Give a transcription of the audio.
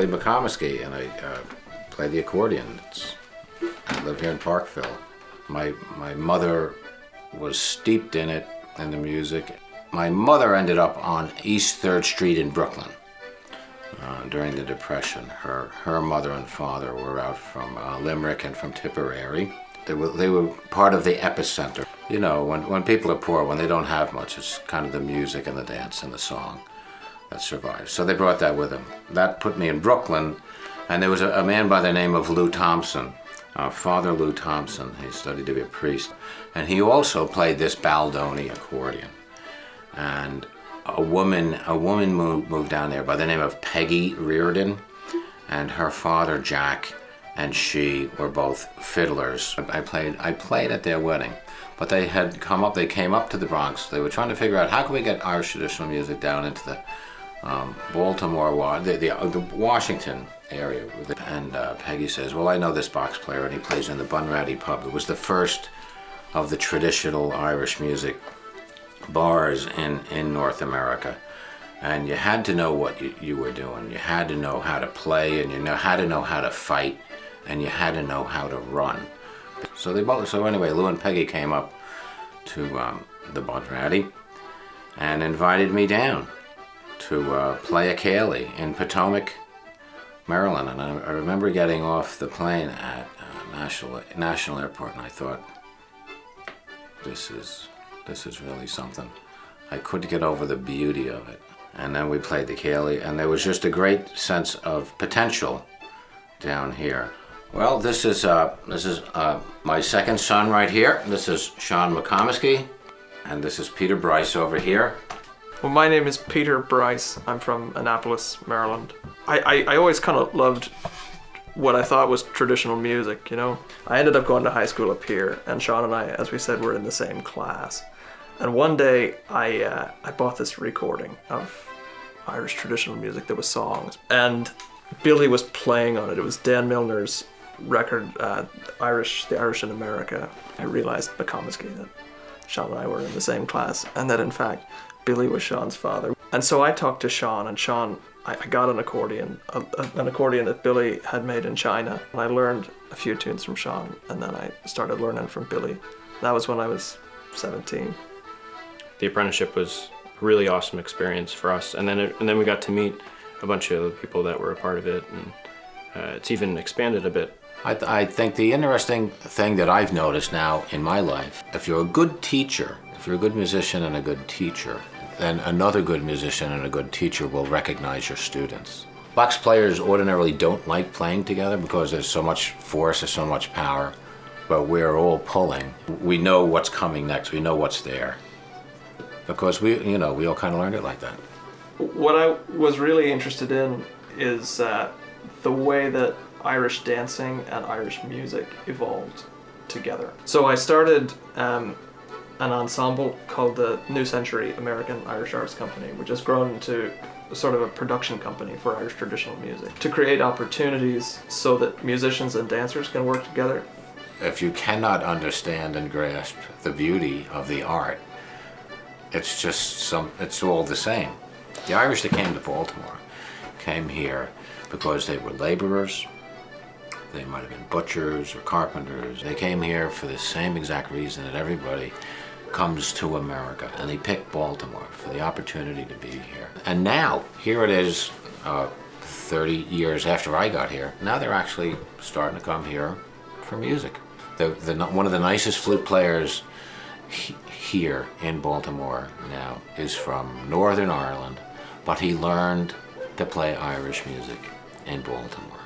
Billy McComiskey, and I play the accordion. I live here in Parkville. My mother was steeped in it, in the music. My mother ended up on East 3rd Street in Brooklyn during the Depression. Her mother and father were out from Limerick and from Tipperary. They were part of the epicenter. You know, when people are poor, when they don't have much, it's kind of the music and the dance and the song that survives. So they brought that with them. That put me in Brooklyn, and there was a man by the name of Lou Thompson, Father Lou Thompson. He studied to be a priest, and he also played this Baldoni accordion. And a woman moved down there by the name of Peggy Reardon, and her father Jack and she were both fiddlers. I played at their wedding, but they came up to the Bronx. They were trying to figure out how can we get Irish traditional music down into the Baltimore, the Washington area. And Peggy says, well, I know this box player, and he plays in the Bunratty pub. It was the first of the traditional Irish music bars in North America. And you had to know what you were doing. You had to know how to play, and you had to know how to fight, and you had to know how to run. So anyway, Lou and Peggy came up to the Bunratty and invited me down to play a Cayley in Potomac, Maryland. And I remember getting off the plane at National Airport, and I thought, this is really something. I couldn't get over the beauty of it. And then we played the Cayley, and there was just a great sense of potential down here. Well, this is my second son right here. This is Sean McComiskey, and this is Peter Bryce over here. Well, my name is Peter Bryce. I'm from Annapolis, Maryland. I always kind of loved what I thought was traditional music, you know. I ended up going to high school up here, and Sean and I, as we said, were in the same class. And one day I bought this recording of Irish traditional music. There was songs, and Billy was playing on it. It was Dan Milner's record, The Irish in America. I realized McComiskey, that Sean and I were in the same class, and that in fact Billy was Sean's father. And so I talked to Sean, and I got an accordion that Billy had made in China. And I learned a few tunes from Sean, and then I started learning from Billy. That was when I was 17. The apprenticeship was a really awesome experience for us, and then we got to meet a bunch of the people that were a part of it, and it's even expanded a bit. I think the interesting thing that I've noticed now in my life, if you're a good teacher, if you're a good musician and a good teacher, then another good musician and a good teacher will recognize your students. Box players ordinarily don't like playing together because there's so much force, there's so much power, but we're all pulling. We know what's coming next, we know what's there. Because we all kind of learned it like that. What I was really interested in is the way that Irish dancing and Irish music evolved together. So I started an ensemble called the New Century American Irish Arts Company, which has grown into sort of a production company for Irish traditional music, to create opportunities so that musicians and dancers can work together. If you cannot understand and grasp the beauty of the art, it's all the same. The Irish that came to Baltimore came here because they were laborers. They might have been butchers or carpenters. They came here for the same exact reason that everybody comes to America, and they picked Baltimore for the opportunity to be here. And now, here it is, 30 years after I got here, now they're actually starting to come here for music. One of the nicest flute players here in Baltimore now is from Northern Ireland, but he learned to play Irish music in Baltimore.